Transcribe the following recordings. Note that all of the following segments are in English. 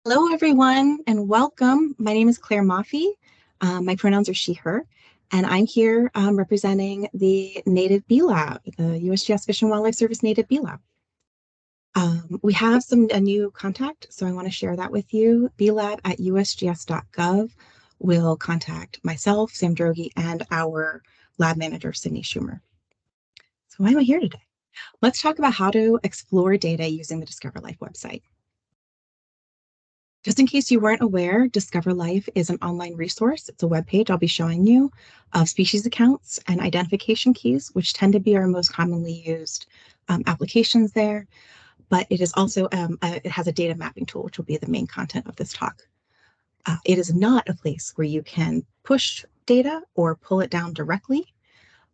Hello, everyone, and welcome. My name is Clare Maffei. My pronouns are she, her, and I'm here representing the Native Bee Lab, the USGS Fish and Wildlife Service Native Bee Lab. We have a new contact, so I want to share that with you. blab@usgs.gov will contact myself, Sam Droege, and our lab manager, Sydney Schumer. So why am I here today? Let's talk about how to explore data using the DiscoverLife website. Just in case you weren't aware, DiscoverLife is an online resource. It's a web page I'll be showing you of species accounts and identification keys, which tend to be our most commonly used applications there. But it is also, it has a data mapping tool, which will be the main content of this talk. It is not a place where you can push data or pull it down directly.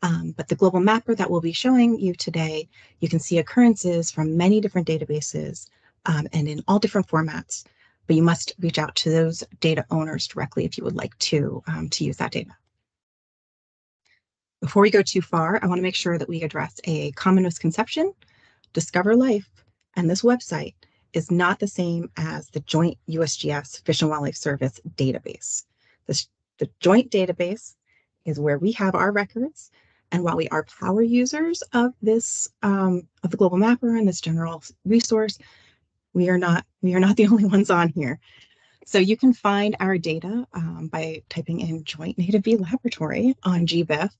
But the global mapper that we'll be showing you today, you can see occurrences from many different databases and in all different formats, but you must reach out to those data owners directly if you would like to use that data. Before we go too far, I want to make sure that we address a common misconception. DiscoverLife and this website is not the same as the joint USGS Fish and Wildlife Service database. The joint database is where we have our records. And while we are power users of this, of the global mapper and this general resource, we are not the only ones on here. So you can find our data by typing in Joint Native Bee Laboratory on GBIF.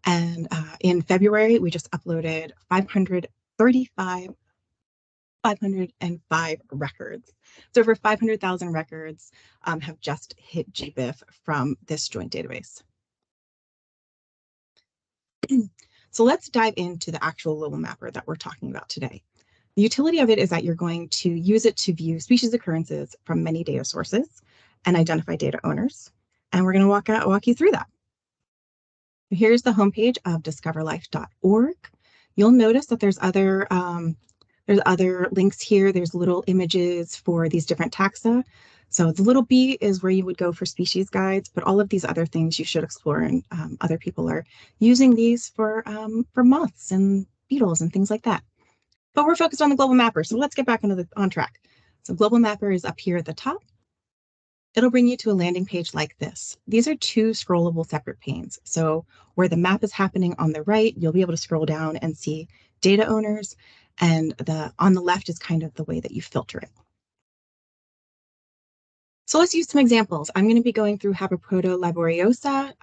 And in February, we just uploaded 505 records. So over 500,000 records have just hit GBIF from this joint database. So let's dive into the actual global mapper that we're talking about today. The utility of it is that you're going to use it to view species occurrences from many data sources and identify data owners. And we're going to walk you through that. Here's the homepage of discoverlife.org. You'll notice that there's other links here. There's little images for these different taxa. So the little B is where you would go for species guides, but all of these other things you should explore, and other people are using these for moths and beetles and things like that. But we're focused on the global mapper, so let's get back on track. So global mapper is up here at the top. It'll bring you to a landing page like this. These are two scrollable separate panes. So where the map is happening on the right, you'll be able to scroll down and see data owners, and on the left is kind of the way that you filter it. So let's use some examples. I'm going to be going through Habeproto laboriosa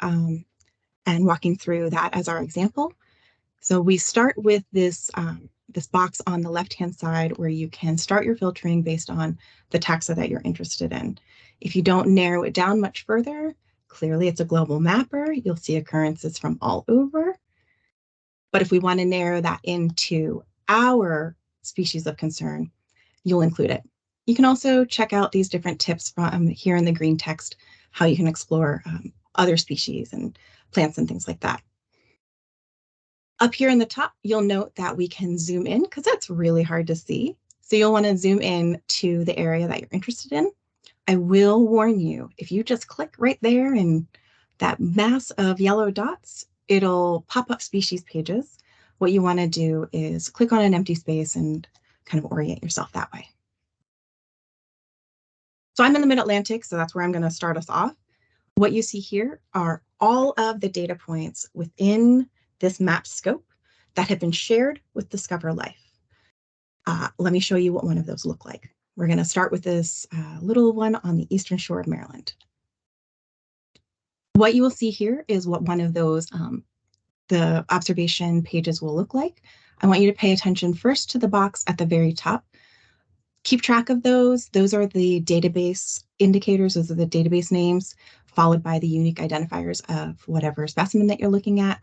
and walking through that as our example. So we start with this box on the left-hand side where you can start your filtering based on the taxa that you're interested in. If you don't narrow it down much further, clearly it's a global mapper. You'll see occurrences from all over. But if we want to narrow that into our species of concern, you'll include it. You can also check out these different tips from here in the green text, how you can explore other species and plants and things like that. Up here in the top, you'll note that we can zoom in because that's really hard to see. So you'll want to zoom in to the area that you're interested in. I will warn you, if you just click right there in that mass of yellow dots, it'll pop up species pages. What you want to do is click on an empty space and kind of orient yourself that way. So I'm in the Mid-Atlantic, so that's where I'm going to start us off. What you see here are all of the data points within this map scope that have been shared with DiscoverLife. Let me show you what one of those look like. We're going to start with this little one on the eastern shore of Maryland. What you will see here is what one of those the observation pages will look like. I want you to pay attention first to the box at the very top. Keep track of those. Those are the database indicators. Those are the database names, followed by the unique identifiers of whatever specimen that you're looking at.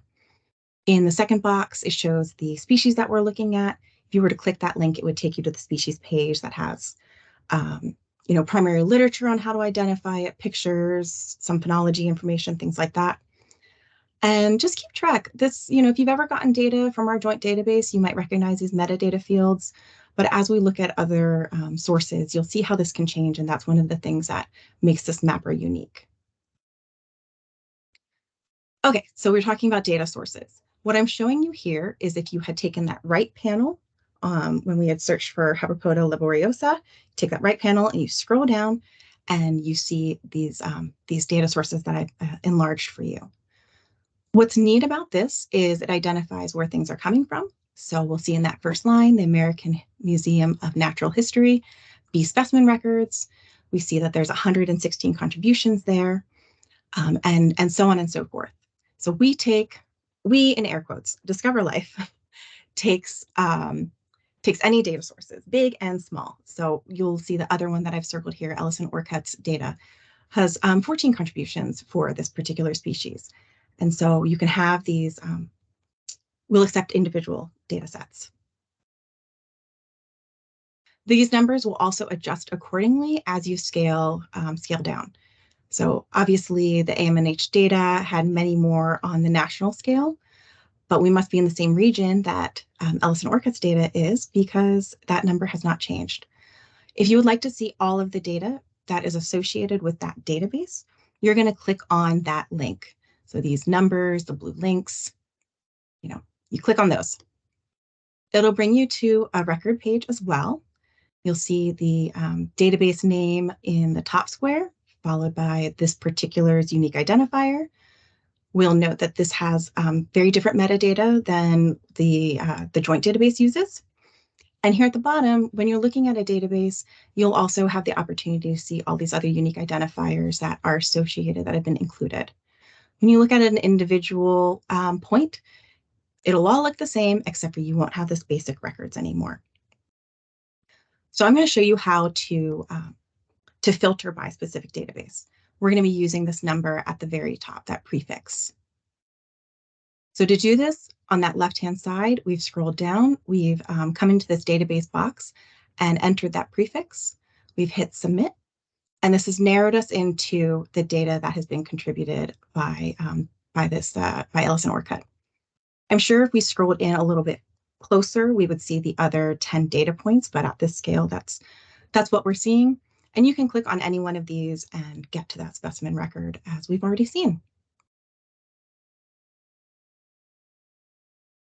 In the second box, it shows the species that we're looking at. If you were to click that link, it would take you to the species page that has primary literature on how to identify it, pictures, some phenology information, things like that. And just keep track. This, if you've ever gotten data from our joint database, you might recognize these metadata fields. But as we look at other sources, you'll see how this can change. And that's one of the things that makes this mapper unique. Okay, so we're talking about data sources. What I'm showing you here is if you had taken that right panel when we had searched for Hapapoda laboriosa. Take that right panel and you scroll down and you see these data sources that I've enlarged for you. What's neat about this is it identifies where things are coming from. So we'll see in that first line, the American Museum of Natural History, bee specimen records. We see that there's 116 contributions there, and so on and so forth. So we in air quotes, DiscoverLife takes any data sources, big and small. So you'll see the other one that I've circled here, Ellison Orcutt's data, has 14 contributions for this particular species. And so you can have these, we'll accept individual data sets. These numbers will also adjust accordingly as you scale down. So obviously the AMNH data had many more on the national scale, but we must be in the same region that Ellison Orcutt's data is, because that number has not changed. If you would like to see all of the data that is associated with that database, you're going to click on that link. So these numbers, the blue links, you click on those. It'll bring you to a record page as well. You'll see the database name in the top square, followed by this particular's unique identifier. We'll note that this has very different metadata than the joint database uses. And here at the bottom, when you're looking at a database, you'll also have the opportunity to see all these other unique identifiers that are associated, that have been included. When you look at an individual point, it'll all look the same, except for you won't have this basic records anymore. So I'm going to show you how to filter by specific database. We're going to be using this number at the very top, that prefix. So to do this, on that left-hand side, we've scrolled down, we've come into this database box and entered that prefix. We've hit submit, and this has narrowed us into the data that has been contributed by Ellison Orcutt. I'm sure if we scrolled in a little bit closer, we would see the other 10 data points, but at this scale, that's what we're seeing. And you can click on any one of these and get to that specimen record, as we've already seen.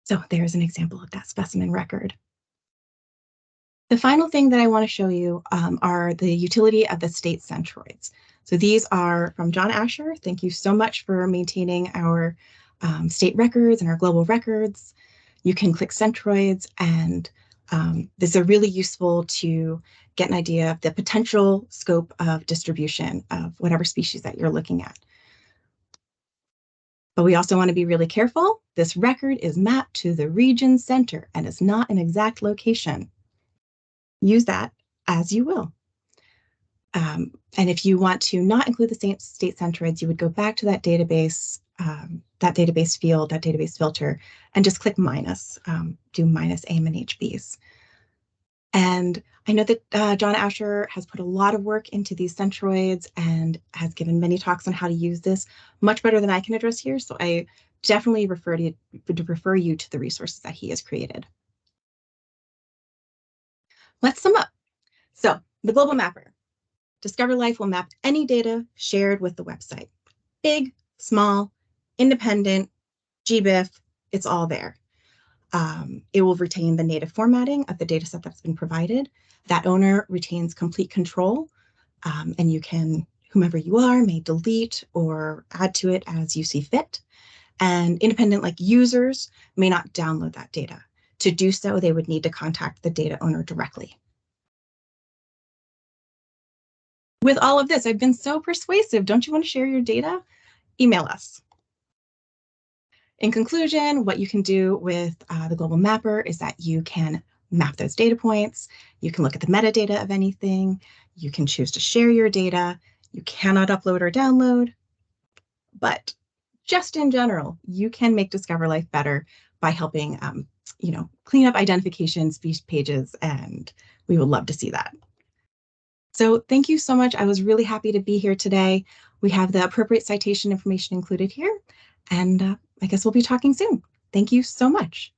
So there's an example of that specimen record. The final thing that I want to show you are the utility of the state centroids. So these are from John Asher. Thank you so much for maintaining our state records and our global records. You can click centroids, and these are really useful to get an idea of the potential scope of distribution of whatever species that you're looking at. But we also want to be really careful. This record is mapped to the region center and is not an exact location. Use that as you will. And if you want to not include the state centroids, you would go back to that database field, that database filter, and just click minus, do minus AMNHBs. And I know that John Asher has put a lot of work into these centroids and has given many talks on how to use this, much better than I can address here. So I definitely refer you to the resources that he has created. Let's sum up. So the global mapper. DiscoverLife will map any data shared with the website. Big, small, independent, GBIF, it's all there. It will retain the native formatting of the dataset that's been provided. That owner retains complete control, and you can, whomever you are, may delete or add to it as you see fit. And independent users may not download that data. To do so, they would need to contact the data owner directly. With all of this, I've been so persuasive. Don't you want to share your data? Email us. In conclusion, what you can do with the global mapper is that you can map those data points. You can look at the metadata of anything. You can choose to share your data. You cannot upload or download. But just in general, you can make DiscoverLife better by helping clean up identification speech pages, and we would love to see that. So thank you so much. I was really happy to be here today. We have the appropriate citation information included here, and I guess we'll be talking soon. Thank you so much.